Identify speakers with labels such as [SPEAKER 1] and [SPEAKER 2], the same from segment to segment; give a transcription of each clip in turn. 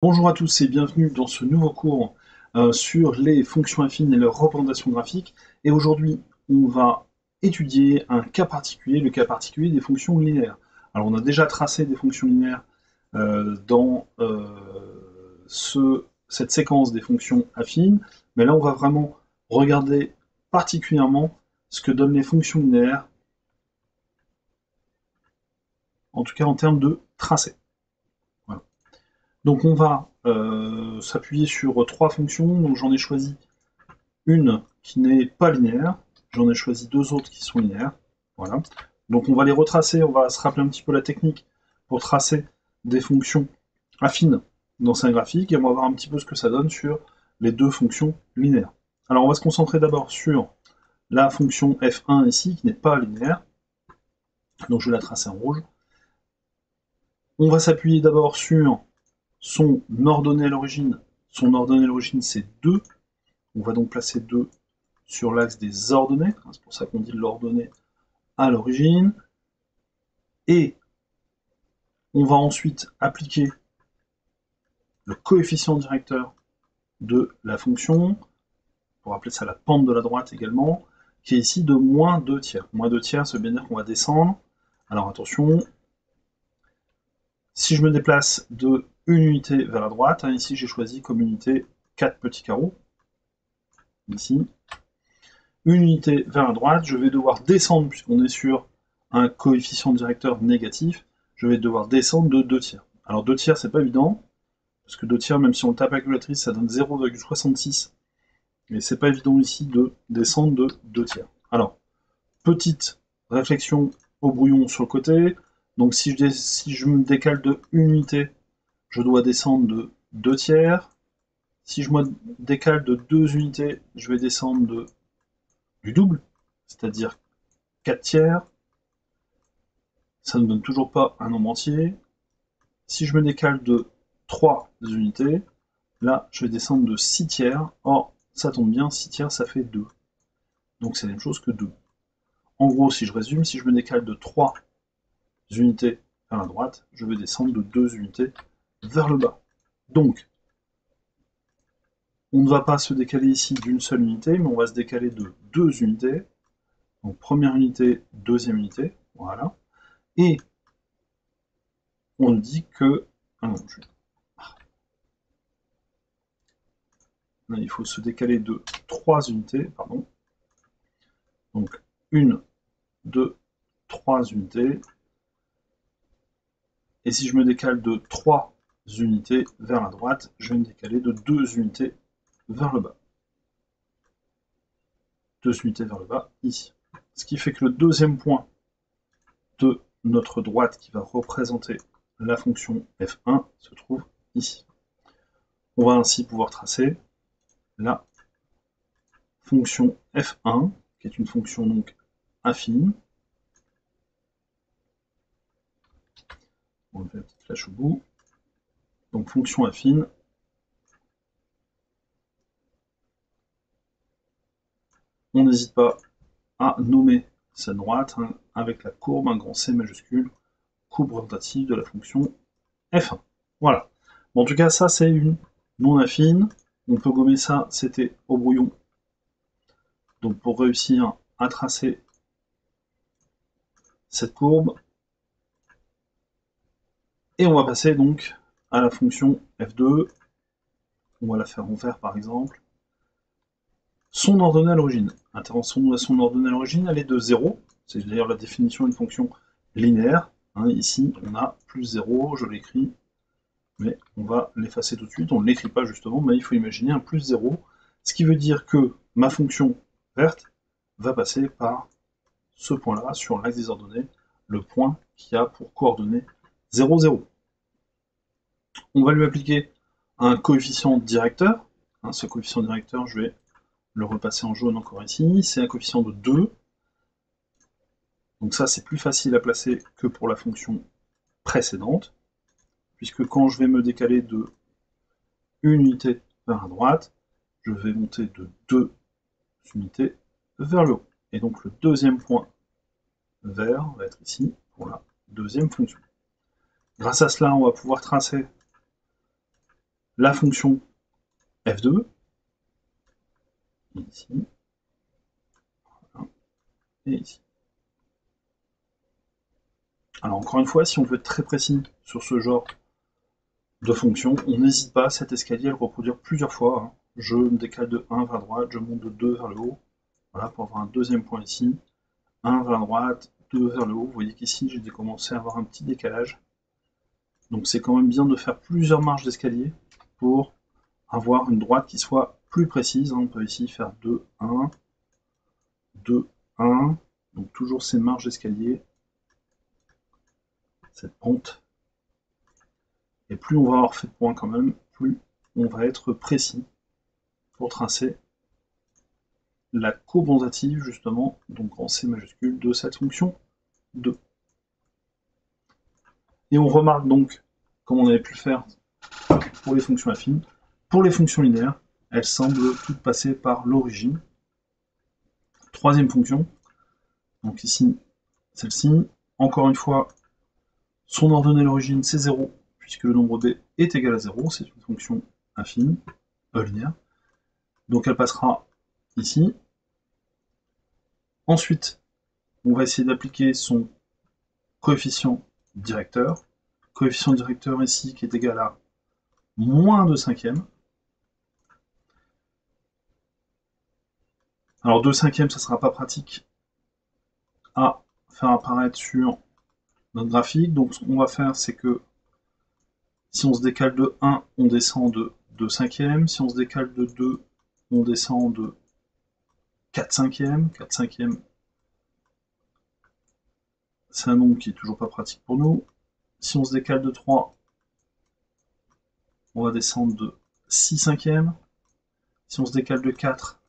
[SPEAKER 1] Bonjour à tous et bienvenue dans ce nouveau cours sur les fonctions affines et leur représentation graphique. Et aujourd'hui, on va étudier un cas particulier, le cas particulier des fonctions linéaires. Alors on a déjà tracé des fonctions linéaires dans cette séquence des fonctions affines, mais là on va vraiment regarder particulièrement ce que donnent les fonctions linéaires, en tout cas en termes de tracé. Voilà. Donc on va s'appuyer sur trois fonctions. Donc j'en ai choisi une qui n'est pas linéaire, j'en ai choisi deux autres qui sont linéaires. Voilà. Donc on va les retracer, on va se rappeler un petit peu la technique pour tracer des fonctions affines dans un graphique et on va voir un petit peu ce que ça donne sur les deux fonctions linéaires. Alors on va se concentrer d'abord sur la fonction f1 ici qui n'est pas linéaire, donc je vais la tracer en rouge. On va s'appuyer d'abord sur son ordonnée à l'origine. Son ordonnée à l'origine c'est 2. On va donc placer 2 sur l'axe des ordonnées. C'est pour ça qu'on dit l'ordonnée à l'origine. Et on va ensuite appliquer le coefficient directeur de la fonction, pour appeler ça la pente de la droite également, qui est ici de moins 2 tiers. Moins 2 tiers, ça veut bien dire qu'on va descendre. Alors attention, si je me déplace de une unité vers la droite, ici j'ai choisi comme unité 4 petits carreaux, ici, une unité vers la droite, je vais devoir descendre, puisqu'on est sur un coefficient directeur négatif, je vais devoir descendre de 2 tiers. Alors 2 tiers, c'est pas évident, parce que 2 tiers, même si on le tape à la calculatrice, ça donne 0,66, mais c'est pas évident ici de descendre de 2 tiers. Alors, petite réflexion au brouillon sur le côté, donc si je me décale de une unité, je dois descendre de 2 tiers. Si je me décale de 2 unités, je vais descendre du double, c'est-à-dire 4 tiers. Ça ne donne toujours pas un nombre entier. Si je me décale de 3 unités, là, je vais descendre de 6 tiers. Or, ça tombe bien, 6 tiers, ça fait 2. Donc c'est la même chose que 2. En gros, si je résume, si je me décale de 3 unités vers la droite, je vais descendre de 2 unités vers le bas. Donc, on ne va pas se décaler ici d'une seule unité, mais on va se décaler de 2 unités. Donc première unité, deuxième unité, voilà. Et on nous dit que... Ah non, là, il faut se décaler de 3 unités, pardon. Donc 1, 2, 3 unités. Et si je me décale de 3 unités vers la droite, je vais me décaler de 2 unités vers le bas. 2 unités vers le bas, ici. Ce qui fait que le deuxième point de notre droite qui va représenter la fonction f1 se trouve ici. On va ainsi pouvoir tracer la fonction f1, qui est une fonction donc affine. On va faire une petite flèche au bout. Donc fonction affine. On n'hésite pas à nommer cette droite avec la courbe, un grand C majuscule, courbe représentative de la fonction f1. Voilà. Bon, en tout cas, ça, c'est une non affine. On peut gommer ça, c'était au brouillon. Donc, pour réussir à tracer cette courbe, et on va passer donc à la fonction f2. On va la faire en vert, par exemple. Son ordonnée à l'origine. Son ordonnée à l'origine, elle est de 0. C'est d'ailleurs la définition d'une fonction linéaire. Ici, on a plus 0, je l'écris, mais on va l'effacer tout de suite. On ne l'écrit pas justement, mais il faut imaginer un plus 0, ce qui veut dire que ma fonction verte va passer par ce point-là, sur l'axe des ordonnées, le point qui a pour coordonnée 0, 0. On va lui appliquer un coefficient directeur. Ce coefficient directeur, je vais le repasser en jaune encore ici. C'est un coefficient de 2. Donc ça, c'est plus facile à placer que pour la fonction précédente, puisque quand je vais me décaler de une unité vers la droite, je vais monter de 2 unités vers le haut. Et donc le deuxième point vert va être ici pour la deuxième fonction. Grâce à cela, on va pouvoir tracer la fonction f2, ici, voilà, et ici. Alors encore une fois, si on veut être très précis sur ce genre de fonction, on n'hésite pas, cet escalier, à le reproduire plusieurs fois. Hein. Je me décale de 1 vers la droite, je monte de 2 vers le haut, voilà, pour avoir un deuxième point ici, 1 vers la droite, 2 vers le haut. Vous voyez qu'ici, j'ai commencé à avoir un petit décalage. Donc c'est quand même bien de faire plusieurs marches d'escalier pour avoir une droite qui soit plus précise. On peut ici faire 2, 1, 2, 1. Donc toujours ces marches d'escalier, cette pente. Et plus on va avoir fait de points quand même, plus on va être précis pour tracer la courbe justement, donc en C majuscule, de cette fonction 2. Et on remarque donc, comme on avait pu le faire pour les fonctions affines, pour les fonctions linéaires, elles semblent toutes passer par l'origine. Troisième fonction, donc ici, celle-ci, encore une fois, son ordonnée d'origine c'est 0, puisque le nombre b est égal à 0, c'est une fonction affine, linéaire. Donc elle passera ici. Ensuite, on va essayer d'appliquer son coefficient directeur. Coefficient directeur ici qui est égal à moins 2 cinquièmes. Alors 2 cinquièmes, ça ne sera pas pratique à faire apparaître sur notre graphique. Donc ce qu'on va faire, c'est que si on se décale de 1, on descend de 2 cinquièmes. Si on se décale de 2, on descend de 4 cinquièmes. 4 cinquièmes, c'est un nombre qui est toujours pas pratique pour nous. Si on se décale de 3, on va descendre de 6 cinquièmes. Si on se décale de 4,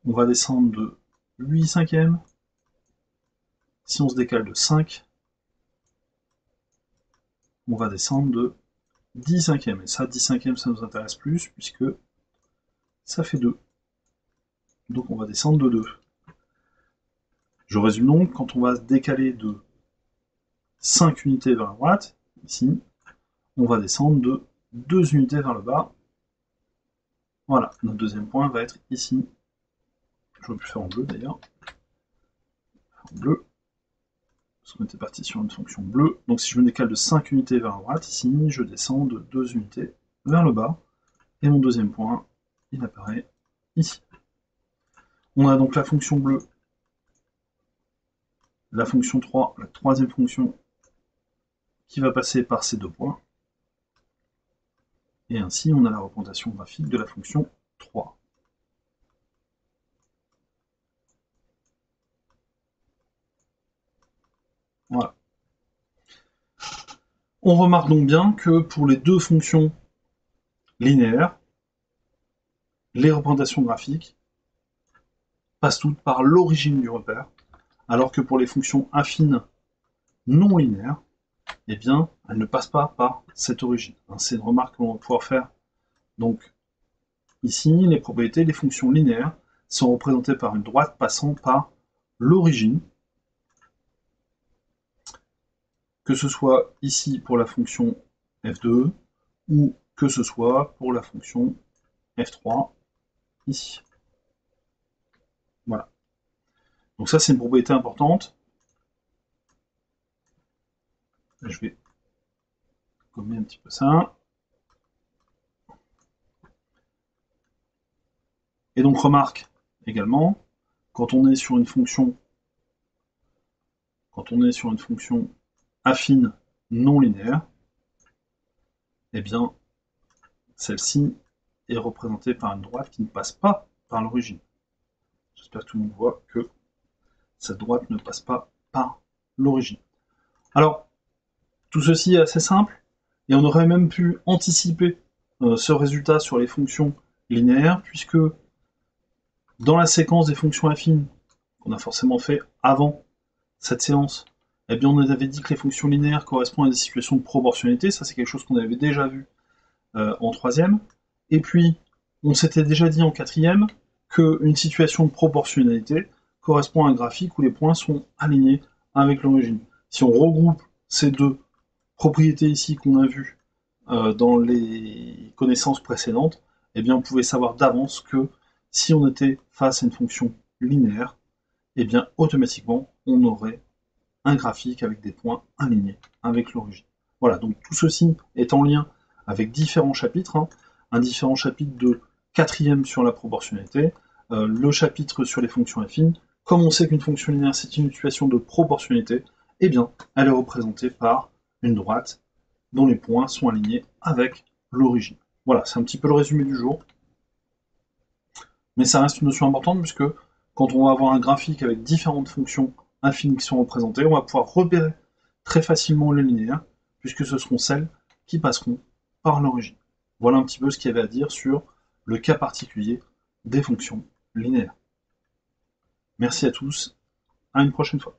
[SPEAKER 1] on va descendre de 8 cinquièmes. Si on se décale de 5, on va descendre de 10 cinquièmes. Et ça, 10 cinquièmes, ça nous intéresse plus, puisque ça fait 2. Donc on va descendre de 2. Je résume donc, quand on va se décaler de 5 unités vers la droite, ici, on va descendre de 2 unités vers le bas. Voilà, notre deuxième point va être ici. J'aurais pu le faire en bleu d'ailleurs. En bleu. Parce qu'on était parti sur une fonction bleue. Donc si je me décale de 5 unités vers la droite, ici, je descends de 2 unités vers le bas. Et mon deuxième point, il apparaît ici. On a donc la fonction bleue, la fonction 3, la troisième fonction qui va passer par ces deux points. Et ainsi, on a la représentation graphique de la fonction 3. Voilà. On remarque donc bien que pour les deux fonctions linéaires, les représentations graphiques passent toutes par l'origine du repère, alors que pour les fonctions affines non linéaires, eh bien, elles ne passent pas par cette origine. C'est une remarque qu'on va pouvoir faire. Donc, ici, les propriétés des fonctions linéaires sont représentées par une droite passant par l'origine, que ce soit ici pour la fonction f2, ou que ce soit pour la fonction f3, ici. Voilà. Donc ça, c'est une propriété importante. Je vais gommer un petit peu ça. Et donc remarque également, quand on est sur une fonction affine non linéaire, eh bien, celle-ci est représentée par une droite qui ne passe pas par l'origine. J'espère que tout le monde voit que cette droite ne passe pas par l'origine. Alors, tout ceci est assez simple, et on aurait même pu anticiper ce résultat sur les fonctions linéaires, puisque dans la séquence des fonctions affines, qu'on a forcément fait avant cette séance, eh bien on avait dit que les fonctions linéaires correspondent à des situations de proportionnalité, ça c'est quelque chose qu'on avait déjà vu en troisième, et puis on s'était déjà dit en quatrième qu'une situation de proportionnalité correspond à un graphique où les points sont alignés avec l'origine. Si on regroupe ces deux propriétés ici qu'on a vues dans les connaissances précédentes, eh bien on pouvait savoir d'avance que si on était face à une fonction linéaire, eh bien automatiquement on aurait un graphique avec des points alignés avec l'origine. Voilà, donc tout ceci est en lien avec différents chapitres, hein. Un différent chapitre de 4e sur la proportionnalité, le chapitre sur les fonctions affines. Comme on sait qu'une fonction linéaire c'est une situation de proportionnalité, eh bien elle est représentée par une droite dont les points sont alignés avec l'origine. Voilà, c'est un petit peu le résumé du jour. Mais ça reste une notion importante puisque quand on va avoir un graphique avec différentes fonctions infinies qui sont représentées, on va pouvoir repérer très facilement les linéaires puisque ce seront celles qui passeront par l'origine. Voilà un petit peu ce qu'il y avait à dire sur le cas particulier des fonctions linéaires. Merci à tous, à une prochaine fois.